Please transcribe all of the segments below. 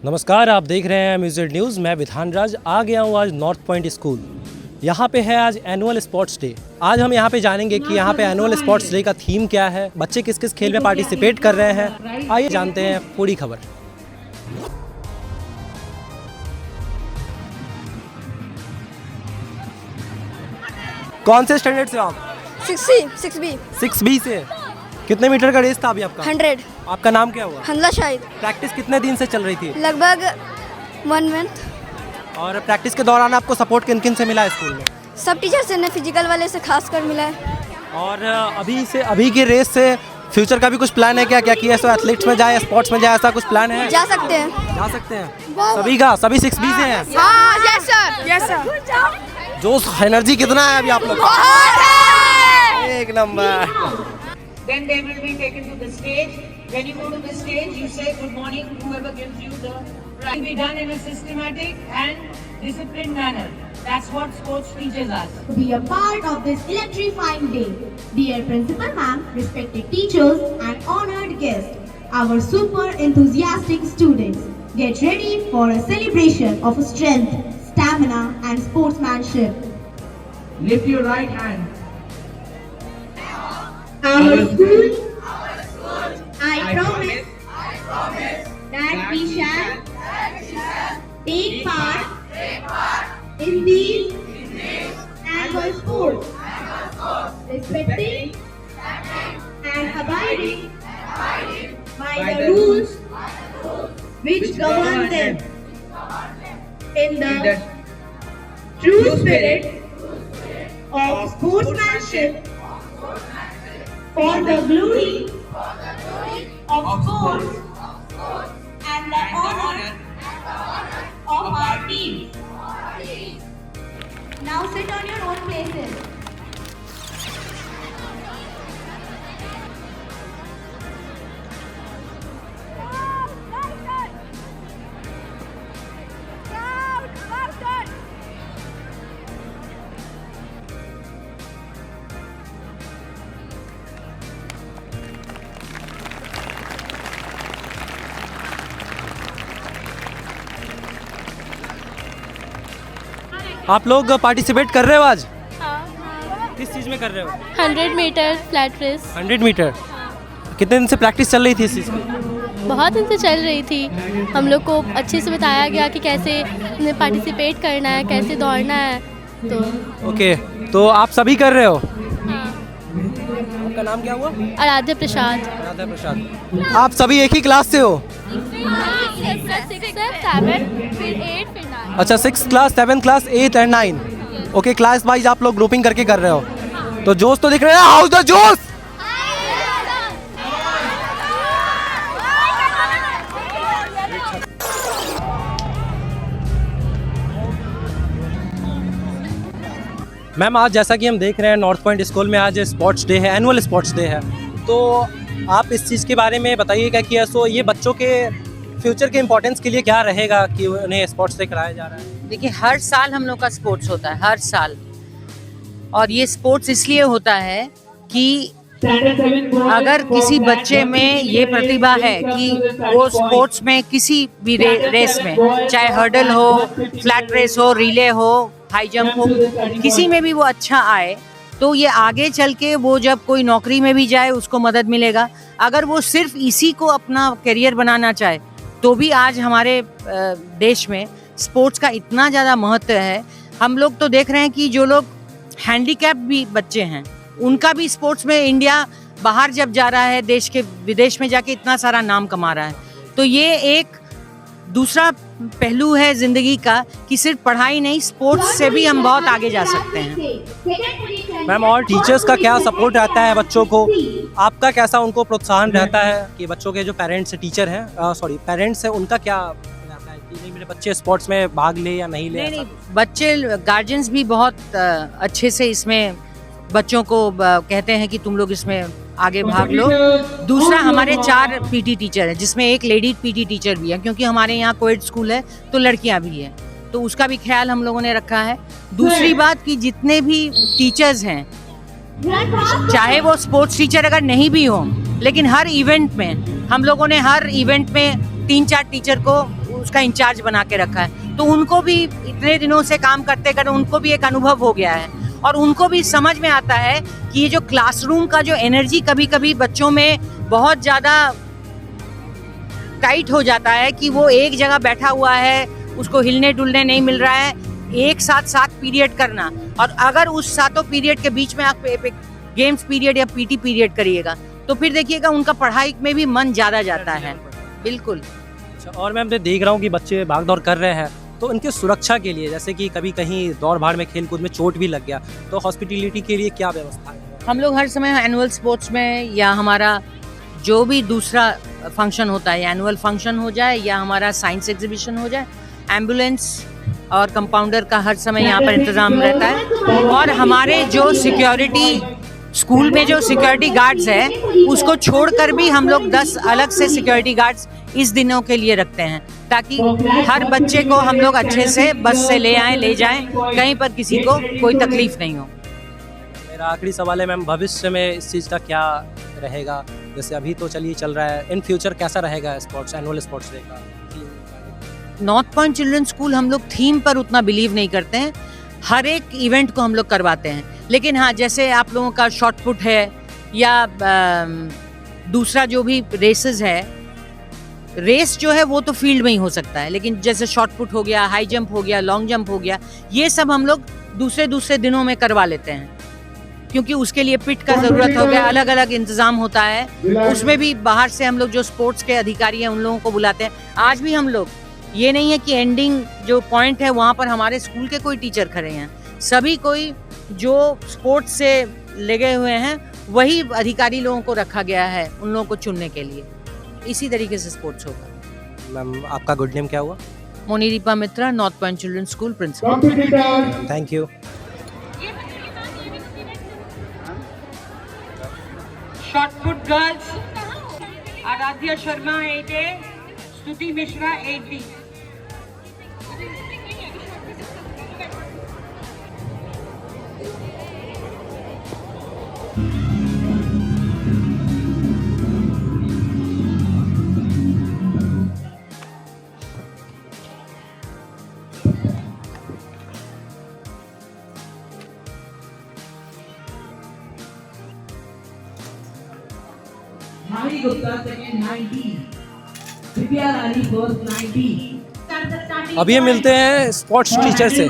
नमस्कार, आप देख रहे हैं म्यूजिक न्यूज़। मैं विधान राज आ गया हूँ आज नॉर्थ पॉइंट स्कूल। यहाँ पे है आज एनुअल स्पोर्ट्स डे। आज हम यहाँ पे जानेंगे कि यहाँ पे एनुअल स्पोर्ट्स डे का थीम क्या है, बच्चे किस किस खेल में पार्टिसिपेट कर रहे हैं। आइए जानते हैं पूरी खबर। कौन से स्टैंडर्ड से आप? 6B 6B से। कितने मीटर का रेस था अभी आपका? 100। आपका नाम क्या हुआ? हमला शाहिद। प्रैक्टिस कितने दिन से चल रही थी? लगभग 1 मंथ। और प्रैक्टिस के दौरान आपको सपोर्ट किन किन से मिला है स्कूल में? सब टीचर से, फिजिकल वाले से खास कर मिला है। और अभी की रेस से फ्यूचर का भी कुछ प्लान है क्या कि ऐसा एथलेटिक्स में जाए, स्पोर्ट्स में जाए, ऐसा कुछ प्लान है? जा सकते हैं। जा सकते हैं सभी का? सभी 6B से हैं? हाँ, यस सर। जोश, एनर्जी कितना है अभी आप लोग? एक number. Then they will be taken to the stage. When you go to the stage, you say good morning to whoever gives you the right. It will be done in a systematic and disciplined manner. That's what sports teaches us. To be a part of this electrifying day. Dear Principal Ma'am, respected teachers and honored guests, our super enthusiastic students, get ready for a celebration of strength, stamina and sportsmanship. Lift your right hand. Our school, I promise that we shall take part in these annual sports, respecting and abiding by the rules which govern them in the true spirit of sportsmanship for the glory of sports and the honor of our team. Now sit on your own places. आप लोग participate कर रहे हो आज? हाँ। किस चीज़ में कर रहे हो? 100 मीटर फ्लैट रेस। 100 मीटर। कितने दिन से प्रैक्टिस चल रही थी इस चीज़ की? बहुत दिन से चल रही थी। हम लोग को अच्छे से बताया गया कि कैसे पार्टिसिपेट करना है, कैसे दौड़ना है। तो ओके, तो आप सभी कर रहे हो? हाँ। आपका नाम क्या हुआ? आराध्य प्रसाद। राधा प्रसाद। आप सभी एक ही क्लास से हो? अच्छा, 6th class, 7th class, 8th and 9। Okay, class wise आप लोग ग्रुपिंग करके कर रहे हो। तो जोश तो दिख रहा है। हाउस द जोश। मैम, आज जैसा कि हम देख रहे हैं नॉर्थ पॉइंट स्कूल में आज स्पोर्ट्स डे है, एनुअल स्पोर्ट्स डे है। तो आप इस चीज़ के बारे में बताइएगा कि ऐसो ये बच्चों के फ्यूचर के इम्पोर्टेंस के लिए क्या रहेगा कि उन्हें स्पोर्ट्स डे कराया जा रहा है? देखिए, हर साल हम लोग का स्पोर्ट्स होता है, हर साल। और ये स्पोर्ट्स इसलिए होता है कि अगर किसी बच्चे में ये प्रतिभा है कि वो स्पोर्ट्स में किसी भी रेस में, चाहे हर्डल हो, फ्लैट रेस हो, रिले हो, हाई जंप हो, किसी में भी वो अच्छा आए, तो ये आगे चल के वो जब कोई नौकरी में भी जाए उसको मदद मिलेगा। अगर वो सिर्फ इसी को अपना करियर बनाना चाहे तो भी आज हमारे देश में स्पोर्ट्स का इतना ज़्यादा महत्व है। हम लोग तो देख रहे हैं कि जो लोग हैंडीकैप भी बच्चे हैं उनका भी स्पोर्ट्स में इंडिया बाहर जब जा रहा है, देश के विदेश में जाके इतना सारा नाम कमा रहा है। तो ये एक दूसरा पहलू है ज़िंदगी का कि सिर्फ पढ़ाई नहीं, स्पोर्ट्स से भी हम बहुत आगे जा सकते हैं। मैम, और टीचर्स का क्या सपोर्ट रहता है बच्चों को? आपका कैसा उनको प्रोत्साहन रहता है कि बच्चों के जो पेरेंट्स टीचर हैं, पेरेंट्स हैं, उनका क्या रहता है कि नहीं मेरे बच्चे स्पोर्ट्स में भाग ले या नहीं ले? नहीं, बच्चे, गार्जियंस भी बहुत अच्छे से इसमें बच्चों को कहते हैं कि तुम लोग इसमें आगे भाग लो। दूसरा, हमारे 4 पीटी टीचर हैं जिसमें एक लेडी पीटी टीचर भी है, क्योंकि हमारे यहाँ कोएड स्कूल है तो लड़कियाँ भी हैं, तो उसका भी ख्याल हम लोगों ने रखा है। दूसरी बात कि जितने भी टीचर्स हैं, चाहे वो स्पोर्ट्स टीचर अगर नहीं भी हो, लेकिन हर इवेंट में हम लोगों ने हर इवेंट में 3-4 टीचर को उसका इंचार्ज बना के रखा है, तो उनको भी इतने दिनों से काम करते करते उनको भी एक अनुभव हो गया है और उनको भी समझ में आता है कि ये जो क्लासरूम का जो एनर्जी कभी कभी बच्चों में बहुत ज़्यादा टाइट हो जाता है कि वो एक जगह बैठा हुआ है, उसको हिलने डुलने नहीं मिल रहा है। एक साथ 7 पीरियड करना, और अगर उस 7 पीरियड के बीच में आप गेम्स पीरियड या पीटी पीरियड करिएगा तो फिर देखिएगा उनका पढ़ाई में भी मन ज़्यादा जाता है। बिल्कुल। अच्छा, और मैं देख रहा हूँ कि बच्चे भाग दौड़ कर रहे हैं, तो उनकी सुरक्षा के लिए, जैसे कि कभी कहीं दौड़ भाड़ में खेल कूद में चोट भी लग गया, तो हॉस्पिटलिटी के लिए क्या व्यवस्था है? हम लोग हर समय एनुअल स्पोर्ट्स में या हमारा जो भी दूसरा फंक्शन होता है, एनुअल फंक्शन हो जाए या हमारा साइंस एग्जीबिशन हो जाए, एम्बुलेंस और कंपाउंडर का हर समय यहाँ पर इंतजाम रहता है। और हमारे जो सिक्योरिटी स्कूल में जो सिक्योरिटी गार्ड्स है उसको छोड़कर भी हम लोग 10 अलग से सिक्योरिटी गार्ड्स इस दिनों के लिए रखते हैं, ताकि हर बच्चे को हम लोग अच्छे से बस से ले आएं, ले जाएं, कहीं पर किसी को कोई तकलीफ नहीं हो। मेरा आखिरी सवाल है मैम, भविष्य में इस चीज़ का क्या रहेगा? जैसे अभी तो चलिए चल रहा है, इन फ्यूचर कैसा रहेगा स्पोर्ट्स, एनुअल स्पोर्ट्स डे का? नॉर्थ पॉइंट चिल्ड्रन स्कूल हम लोग थीम पर उतना बिलीव नहीं करते हैं, हर एक इवेंट को हम लोग करवाते हैं। लेकिन हाँ, जैसे आप लोगों का शॉर्ट पुट है या दूसरा जो भी रेसेस है, रेस जो है वो तो फील्ड में ही हो सकता है, लेकिन जैसे शॉर्ट पुट हो गया, हाई जंप हो गया, लॉन्ग जंप हो गया, ये सब हम लोग दूसरे दिनों में करवा लेते हैं, क्योंकि उसके लिए पिट का ज़रूरत हो गया, अलग अलग इंतज़ाम होता है। उसमें भी बाहर से हम लोग जो स्पोर्ट्स के अधिकारी हैं उन लोगों को बुलाते हैं। आज भी हम लोग, ये नहीं है कि एंडिंग जो पॉइंट है वहाँ पर हमारे स्कूल के कोई टीचर खड़े हैं, सभी कोई जो स्पोर्ट्स से लगे हुए हैं वही अधिकारी लोगों को रखा गया है उन लोगों को चुनने के लिए। इसी तरीके से स्पोर्ट्स होगा। मैम आपका गुड नेम क्या हुआ? Monideepa Mitra, north point children school principal. Thank you. Shot put girls, Aradhya Sharma 8A, Stuti Mishra 8B. Mari Gupta second 9B, Divya Rani first 9B. अभी हम मिलते हैं स्पोर्ट्स टीचर से।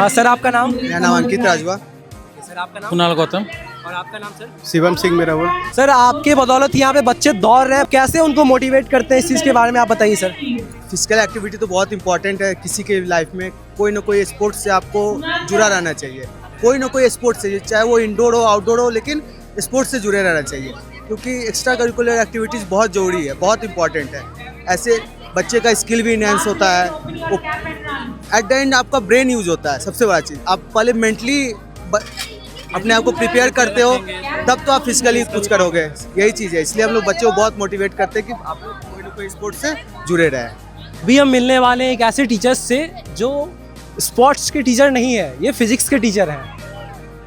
सर आपका नाम? मेरा नाम अंकित राजवा। सर आपका नाम? कुणाल गौतम। और आपका नाम सर? शिवम सिंह मेरा वो। सर आपके बदौलत यहाँ पे बच्चे दौड़ रहे हैं, कैसे उनको मोटिवेट करते हैं, इस चीज़ के बारे में आप बताइए सर। फिजिकल एक्टिविटी तो बहुत इंपॉर्टेंट है किसी के लाइफ में। कोई ना कोई स्पोर्ट्स से आपको जुड़ा रहना चाहिए, कोई ना कोई स्पोर्ट्स से, चाहे वो इंडोर हो आउटडोर हो, लेकिन स्पोर्ट्स से जुड़े रहना चाहिए, क्योंकि एक्स्ट्रा करिकुलर एक्टिविटीज़ बहुत ज़रूरी है, बहुत इंपॉर्टेंट है। ऐसे बच्चे का स्किल भी इनहेंस होता है, वो एट द एंड आपका ब्रेन यूज होता है। सबसे बड़ा चीज़, आप पहले मेंटली अपने आप को प्रिपेयर करते हो, तब तो आप फिजिकली कुछ करोगे। यही चीज़ है, इसलिए हम लोग बच्चों को बहुत मोटिवेट करते हैं कि आप लोग कोई ना कोई स्पोर्ट्स से जुड़े रहें। अभी हम मिलने वाले हैं एक ऐसे टीचर्स से जो स्पोर्ट्स के टीचर नहीं है, ये फिजिक्स के टीचर हैं,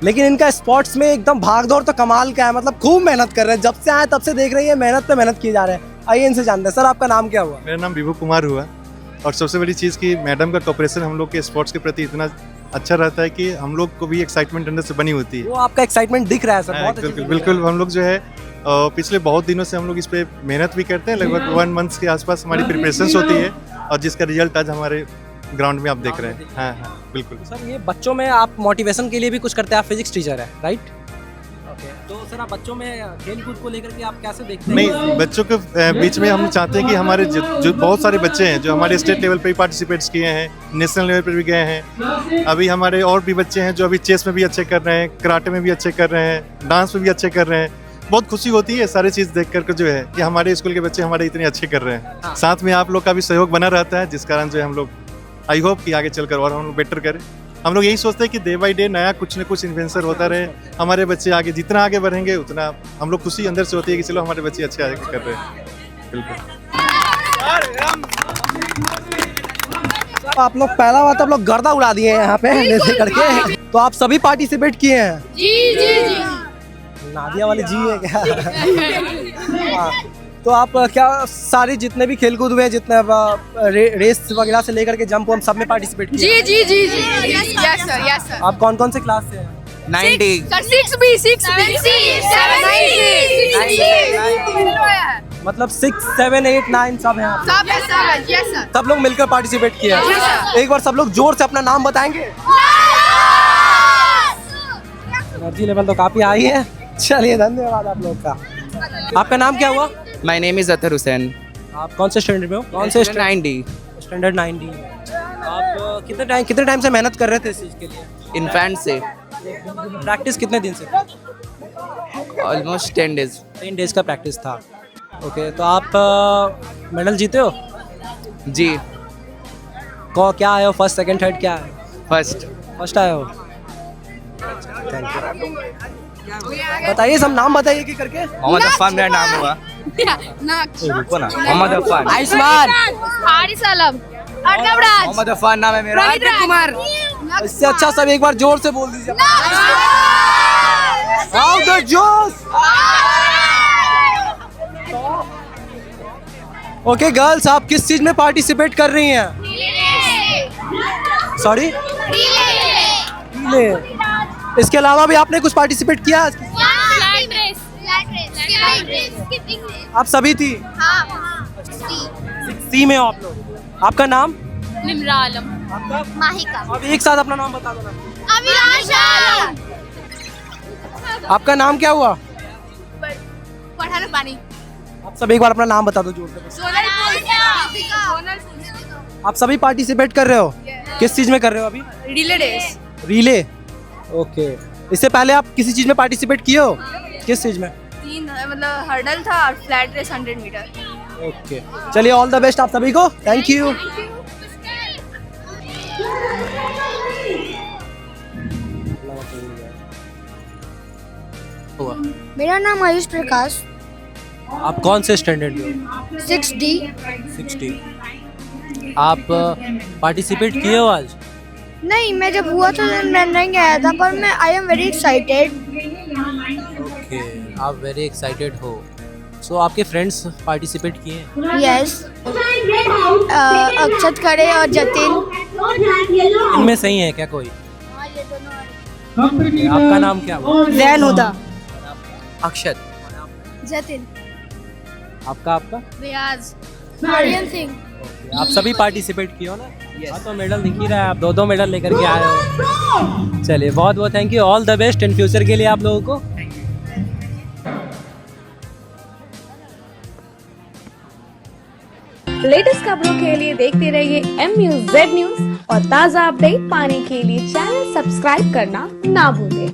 लेकिन इनका स्पोर्ट्स में एकदम भाग दौड़ तो कमाल का है, मतलब खूब मेहनत कर रहे हैं। जब से आए तब से देख रहे हैं मेहनत पे मेहनत किए जा रहे हैं। आइए इनसे जानते हैं। सर आपका नाम क्या हुआ? मेरा नाम विभू कुमार हुआ। और सबसे बड़ी चीज़ कि मैडम का कोऑपरेशन हम लोग के स्पोर्ट्स के प्रति इतना अच्छा रहता है कि हम लोग को भी एक्साइटमेंट अंदर से बनी होती है। वो आपका एक्साइटमेंट दिख रहा है सर, बहुत बिल्कुल बिल्कुल। हम लोग जो है पिछले बहुत दिनों से हम लोग इस पे मेहनत भी करते हैं, लगभग 1 मंथ के आसपास हमारी प्रिपरेशंस होती है, और जिसका रिजल्ट आज हमारे ग्राउंड में आप देख रहे हैं। हाँ हाँ बिल्कुल। सर ये बच्चों में आप मोटिवेशन के लिए भी कुछ करते हैं, आप फिजिक्स टीचर है राइट? ओके, तो सर आप बच्चों में खेल कूद को लेकर के आप कैसे देखते हैं? नहीं, बच्चों के बीच में हम चाहते हैं कि हमारे जो बहुत सारे बच्चे हैं जो हमारे स्टेट लेवल पे भी पार्टिसिपेट्स किए हैं, नेशनल लेवल पर भी गए हैं। अभी हमारे और भी बच्चे हैं जो अभी चेस में भी अच्छे कर रहे हैं, कराटे में भी अच्छे कर रहे हैं, डांस में भी अच्छे कर रहे हैं। बहुत खुशी होती है सारी चीज़ देख करके जो है कि हमारे स्कूल के बच्चे हमारे इतने अच्छे कर रहे हैं। साथ में आप लोग का भी सहयोग बना रहता है, जिस कारण जो है हम लोग आई होप कि आगे चलकर और हम लोग बेटर करें। हम लोग यही सोचते हैं कि डे बाय डे नया कुछ न कुछ इन्वेंशन होता रहे, हमारे बच्चे आगे जितना आगे बढ़ेंगे उतना हम लोग खुशी अंदर से होती है कि चलो हमारे बच्चे अच्छे आगे कर रहे हैं। बिल्कुल। आप लोग पहला बात आप लोग गर्दा उड़ा दिए हैं यहाँ पे लेते करके, तो आप सभी पार्टिसिपेट किए हैं? जी जी जी। नादिया वाले जी है क्या? हाँ। तो आप क्या सारी जितने भी खेलकूद हुए हैं, जितने रेस वगैरह से लेकर के जंप हम सब में पार्टिसिपेट किए? जी यस सर आप कौन कौन से क्लास से हैं? 90 मतलब 6, 7, 8, 9 सब हैं आप? सब लोग मिलकर पार्टिसिपेट किया? एक बार सब लोग जोर से अपना नाम बताएंगे? एनर्जी लेवल तो काफी हाई है। चलिए धन्यवाद आप लोग का। आपका नाम क्या हुआ? My name is Athar Hussain. आप कौन से स्टैंडर्ड में हो? कौन से स्टैंडर्ड 90 स्टैंडर्ड 90। आप कितने टाइम से मेहनत कर रहे थे इस चीज़ के लिए? इनफैंट से प्रैक्टिस कितने दिन से? Almost 10 days. 10 डेज का प्रैक्टिस था। ओके, तो आप मेडल जीते हो? जी क्या आए हो? फर्स्ट, सेकंड, थर्ड क्या है? फर्स्ट आए हो। बताइए, सब नाम बताइए कि करके। मोहम्मद अफान मेरा नाम हुआ। रुको ना, मोहम्मद अफान। आयुष्मान, हारिस आलम, अर्नब राज, मोहम्मद अफान नाम है मेरा। रोहित कुमार। इससे अच्छा सब एक बार जोर से बोल दीजिए। How the जोश। ओके गर्ल्स, आप किस चीज में पार्टिसिपेट कर रही हैं? Sorry, relay. इसके अलावा भी आपने कुछ पार्टिसिपेट किया? आप सभी थी? सी में हो आप लोग। आपका नाम? निम्रा आलम। आपका? माहिका, अब एक साथ अपना नाम बता दो ना। अभिलाषा, आपका नाम क्या हुआ? पठान पानी, आप सब एक बार अपना नाम बता दो जोर से। आप सभी पार्टिसिपेट कर रहे हो? किस चीज में कर रहे हो अभी? Relay race, relay. ओके, इससे पहले आप किसी चीज में पार्टिसिपेट किए हो? किस चीज में? 3 मतलब हर्डल था और फ्लैट रेस 100 मीटर। ओके, चलिए ऑल द बेस्ट आप सभी को। Thank you. मेरा नाम आयुष प्रकाश। आप कौन से स्टैंडर्ड में हो? 6D। 60। आप पार्टिसिपेट किए हो आज? नहीं, मैं जब हुआ था मैं नहीं आया था, पर मैं I am very excited. Okay, आप वेरी एक्साइटेड हो। सो आपके फ्रेंड्स पार्टिसिपेट किए हैं? यस, अक्षत खड़े और जतिन। इनमें सही है क्या कोई? आपका नाम क्या हुआ? जैन हुदा, अक्षत। जतिन, आपका? रियाज, आर्यन सिंह। आप सभी पार्टिसिपेट किए हो ना? हाँ, तो मेडल दिख ही रहा है। आप 2 मेडल लेकर के आए हो। चलिए बहुत बहुत thank you. All the best in future के लिए आप लोगों को। लेटेस्ट खबरों के लिए देखते रहिए MUZ न्यूज और ताज़ा अपडेट पाने के लिए चैनल सब्सक्राइब करना ना भूलें।